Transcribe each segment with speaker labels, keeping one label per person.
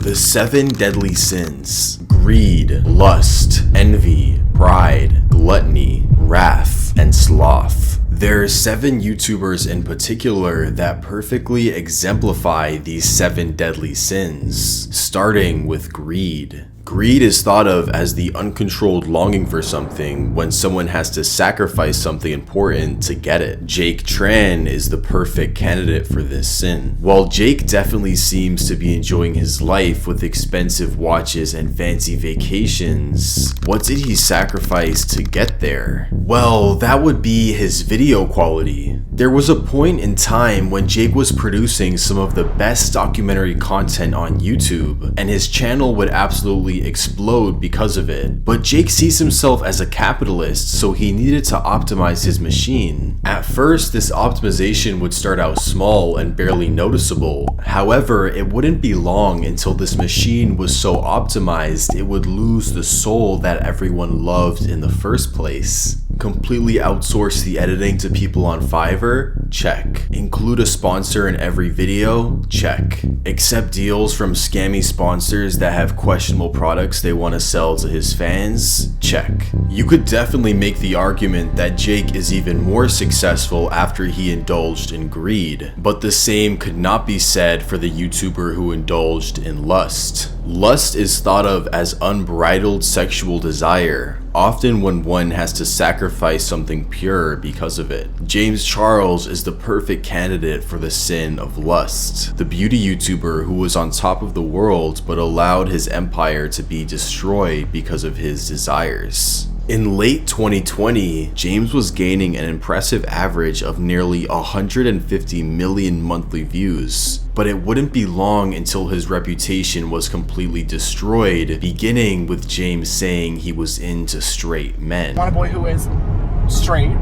Speaker 1: The 7 deadly sins: greed, lust, envy, pride, gluttony, wrath, and sloth. There are 7 YouTubers in particular that perfectly exemplify these 7 deadly sins, starting with greed. Greed is thought of as the uncontrolled longing for something when someone has to sacrifice something important to get it. Jake Tran is the perfect candidate for this sin. While Jake definitely seems to be enjoying his life with expensive watches and fancy vacations, what did he sacrifice to get there? Well, that would be his video quality. There was a point in time when Jake was producing some of the best documentary content on YouTube, and his channel would absolutely explode because of it. But Jake sees himself as a capitalist, so he needed to optimize his machine. At first, this optimization would start out small and barely noticeable. However, it wouldn't be long until this machine was so optimized it would lose the soul that everyone loved in the first place. Completely outsource the editing to people on Fiverr? Check. Include a sponsor in every video? Check. Accept deals from scammy sponsors that have questionable products they want to sell to his fans? Check. You could definitely make the argument that Jake is even more successful after he indulged in greed, but the same could not be said for the YouTuber who indulged in lust. Lust is thought of as unbridled sexual desire, often when one has to sacrifice something pure because of it. James Charles is the perfect candidate for the sin of lust, the beauty YouTuber who was on top of the world but allowed his empire to be destroyed because of his desires. In late 2020, James was gaining an impressive average of nearly 150 million monthly views, but it wouldn't be long until his reputation was completely destroyed, beginning with James saying he was into straight men.
Speaker 2: Want a boy who is straight.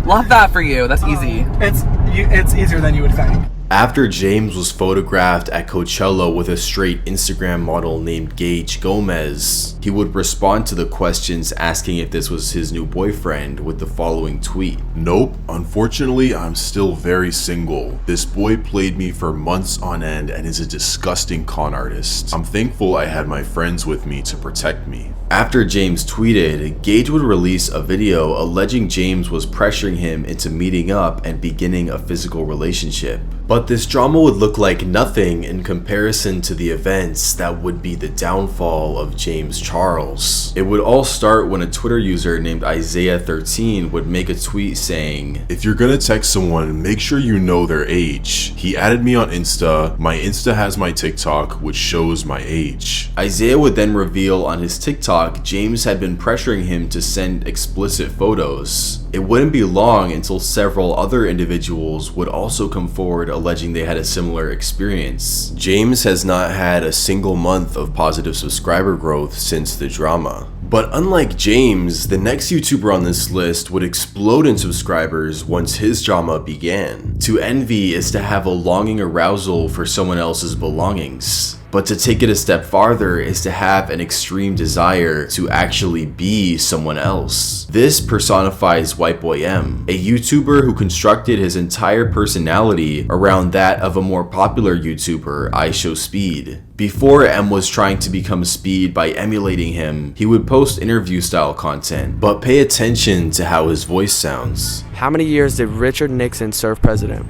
Speaker 3: Love that for you. That's easy.
Speaker 2: It's easier than you would think.
Speaker 1: After James was photographed at Coachella with a straight Instagram model named Gage Gomez, he would respond to the questions asking if this was his new boyfriend with the following tweet.
Speaker 4: Nope, unfortunately I'm still very single. This boy played me for months on end and is a disgusting con artist. I'm thankful I had my friends with me to protect me.
Speaker 1: After James tweeted, Gage would release a video alleging James was pressuring him into meeting up and beginning a physical relationship. But this drama would look like nothing in comparison to the events that would be the downfall of James Charles. It would all start when a Twitter user named Isaiah13 would make a tweet saying,
Speaker 4: "If you're gonna text someone, make sure you know their age. He added me on Insta. My Insta has my TikTok, which shows my age."
Speaker 1: Isaiah would then reveal on his TikTok James had been pressuring him to send explicit photos. It wouldn't be long until several other individuals would also come forward alleging they had a similar experience. James has not had a single month of positive subscriber growth since the drama. But unlike James, the next YouTuber on this list would explode in subscribers once his drama began. To envy is to have a longing arousal for someone else's belongings. But to take it a step farther is to have an extreme desire to actually be someone else. This personifies Whiteboyem, a YouTuber who constructed his entire personality around that of a more popular YouTuber, IShowSpeed. Before M was trying to become Speed by emulating him, he would post interview style content, but pay attention to how his voice sounds.
Speaker 5: How many years did Richard Nixon serve president?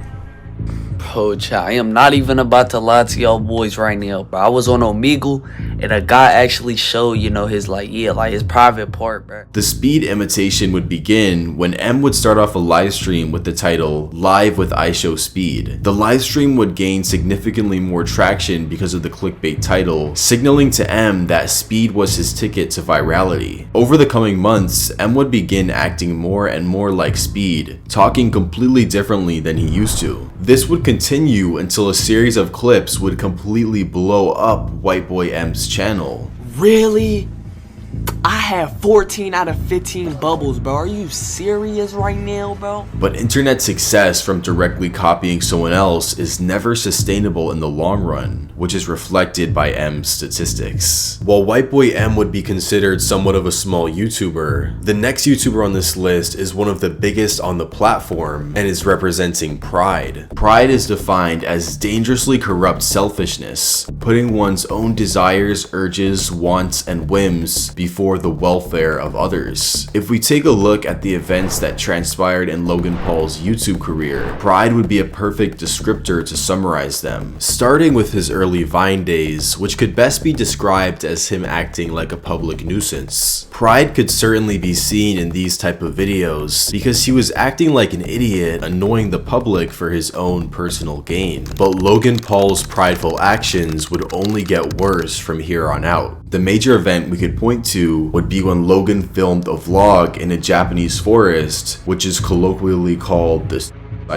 Speaker 3: Bro, child, I am not even about to lie to y'all boys right now, bro. I was on Omegle, and a guy actually showed, his, his private part, bro.
Speaker 1: The Speed imitation would begin when M would start off a live stream with the title, Live with IShowSpeed. The live stream would gain significantly more traction because of the clickbait title, signaling to M that Speed was his ticket to virality. Over the coming months, M would begin acting more and more like Speed, talking completely differently than he used to. This would continue until a series of clips would completely blow up Whiteboyem's channel.
Speaker 5: Really? I have 14 out of 15 bubbles, bro. Are you serious right now, bro?
Speaker 1: But internet success from directly copying someone else is never sustainable in the long run. which is reflected by M's statistics. While Whiteboyem would be considered somewhat of a small YouTuber, the next YouTuber on this list is one of the biggest on the platform and is representing Pride. Pride is defined as dangerously corrupt selfishness, putting one's own desires, urges, wants, and whims before the welfare of others. If we take a look at the events that transpired in Logan Paul's YouTube career, Pride would be a perfect descriptor to summarize them. Starting with his early Vine days, which could best be described as him acting like a public nuisance. Pride could certainly be seen in these type of videos because he was acting like an idiot, annoying the public for his own personal gain. But Logan Paul's prideful actions would only get worse from here on out. The major event we could point to would be when Logan filmed a vlog in a Japanese forest, which is colloquially called the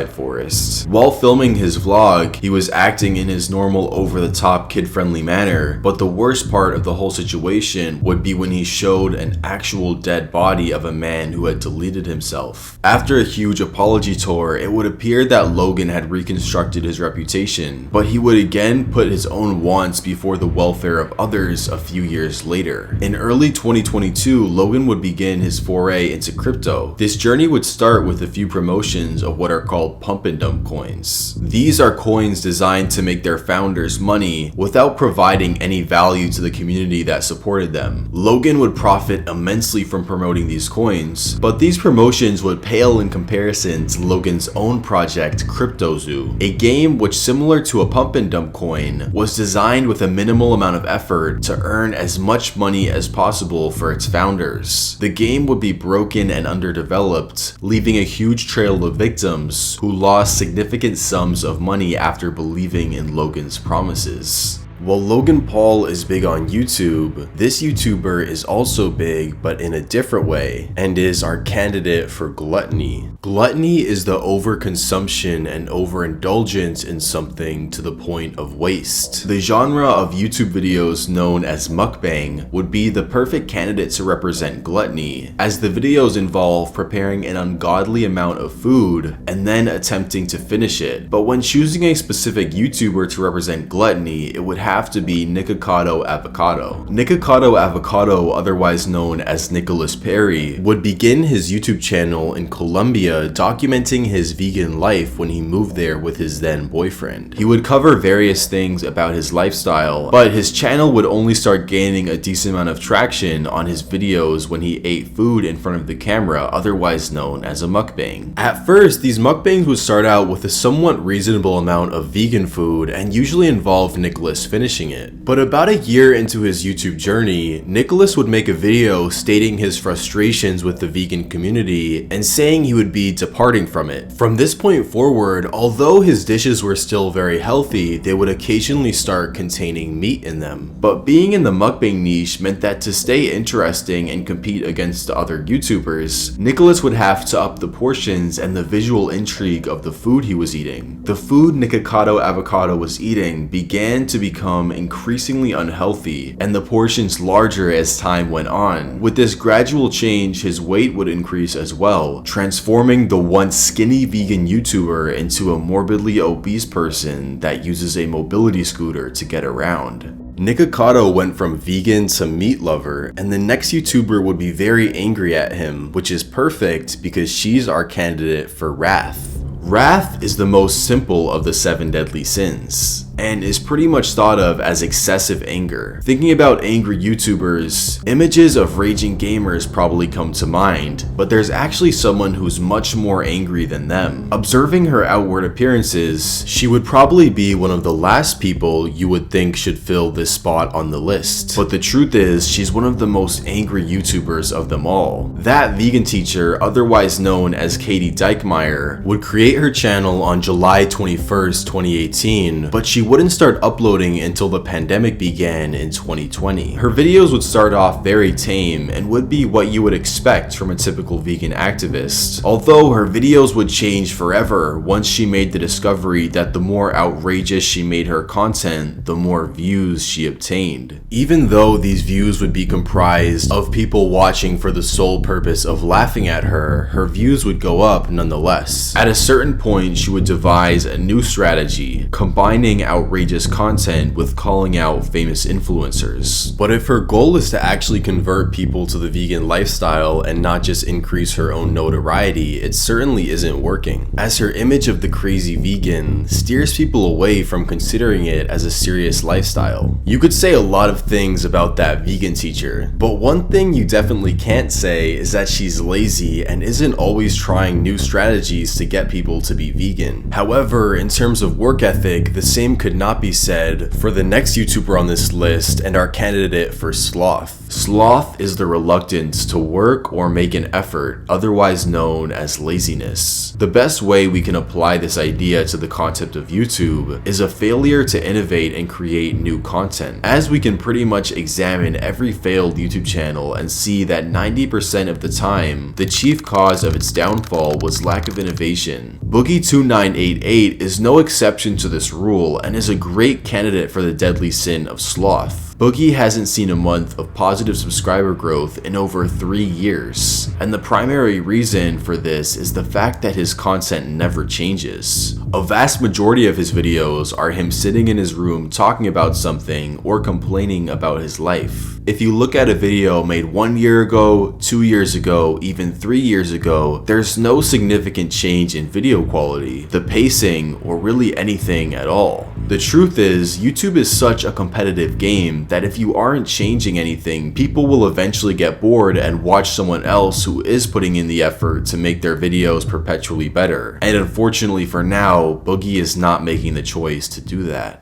Speaker 1: forest. While filming his vlog, he was acting in his normal over-the-top kid-friendly manner, but the worst part of the whole situation would be when he showed an actual dead body of a man who had deleted himself. After a huge apology tour, it would appear that Logan had reconstructed his reputation, but he would again put his own wants before the welfare of others a few years later. In early 2022, Logan would begin his foray into crypto. This journey would start with a few promotions of what are called pump and dump coins. These are coins designed to make their founders money without providing any value to the community that supported them. Logan would profit immensely from promoting these coins, but these promotions would pale in comparison to Logan's own project, CryptoZoo, a game which, similar to a pump and dump coin, was designed with a minimal amount of effort to earn as much money as possible for its founders. The game would be broken and underdeveloped, leaving a huge trail of victims who lost significant sums of money after believing in Logan's promises. While Logan Paul is big on YouTube, this YouTuber is also big but in a different way, and is our candidate for gluttony. Gluttony is the overconsumption and overindulgence in something to the point of waste. The genre of YouTube videos known as mukbang would be the perfect candidate to represent gluttony, as the videos involve preparing an ungodly amount of food and then attempting to finish it. But when choosing a specific YouTuber to represent gluttony, it would have to be Nikocado Avocado. Nikocado Avocado, otherwise known as Nicholas Perry, would begin his YouTube channel in Colombia documenting his vegan life when he moved there with his then boyfriend. He would cover various things about his lifestyle, but his channel would only start gaining a decent amount of traction on his videos when he ate food in front of the camera, otherwise known as a mukbang. At first, these mukbangs would start out with a somewhat reasonable amount of vegan food and usually involve Nicholas finishing it. But about a year into his YouTube journey, Nicholas would make a video stating his frustrations with the vegan community and saying he would be departing from it. From this point forward, although his dishes were still very healthy, they would occasionally start containing meat in them. But being in the mukbang niche meant that to stay interesting and compete against the other YouTubers, Nicholas would have to up the portions and the visual intrigue of the food he was eating. The food Nikocado Avocado was eating began to become increasingly unhealthy and the portions larger as time went on. With this gradual change, his weight would increase as well, transforming the once skinny vegan YouTuber into a morbidly obese person that uses a mobility scooter to get around. Nikocado went from vegan to meat lover, and the next YouTuber would be very angry at him, which is perfect because she's our candidate for Wrath. Wrath is the most simple of the 7 deadly sins, and is pretty much thought of as excessive anger. Thinking about angry YouTubers, images of raging gamers probably come to mind, but there's actually someone who's much more angry than them. Observing her outward appearances, she would probably be one of the last people you would think should fill this spot on the list. But the truth is, she's one of the most angry YouTubers of them all. That vegan teacher, otherwise known as Katie Dykmeyer, would create her channel on July 21st, 2018, but she wouldn't start uploading until the pandemic began in 2020. Her videos would start off very tame and would be what you would expect from a typical vegan activist, although her videos would change forever once she made the discovery that the more outrageous she made her content, the more views she obtained. Even though these views would be comprised of people watching for the sole purpose of laughing at her, her views would go up nonetheless. At a certain point, she would devise a new strategy, combining outrageous content with calling out famous influencers. But if her goal is to actually convert people to the vegan lifestyle and not just increase her own notoriety, it certainly isn't working, as her image of the crazy vegan steers people away from considering it as a serious lifestyle. You could say a lot of things about that vegan teacher, but one thing you definitely can't say is that she's lazy and isn't always trying new strategies to get people to be vegan. However, in terms of work ethic, the same could not be said for the next YouTuber on this list and our candidate for sloth. Sloth is the reluctance to work or make an effort, otherwise known as laziness. The best way we can apply this idea to the concept of YouTube is a failure to innovate and create new content, as we can pretty much examine every failed YouTube channel and see that 90% of the time, the chief cause of its downfall was lack of innovation. Boogie2988 is no exception to this rule and is a great candidate for the deadly sin of sloth. Boogie hasn't seen a month of positive subscriber growth in over 3 years, and the primary reason for this is the fact that his content never changes. A vast majority of his videos are him sitting in his room talking about something or complaining about his life. If you look at a video made 1 year ago, 2 years ago, even 3 years ago, there's no significant change in video quality, the pacing, or really anything at all. The truth is, YouTube is such a competitive game that if you aren't changing anything, people will eventually get bored and watch someone else who is putting in the effort to make their videos perpetually better. And unfortunately for now, Boogie is not making the choice to do that.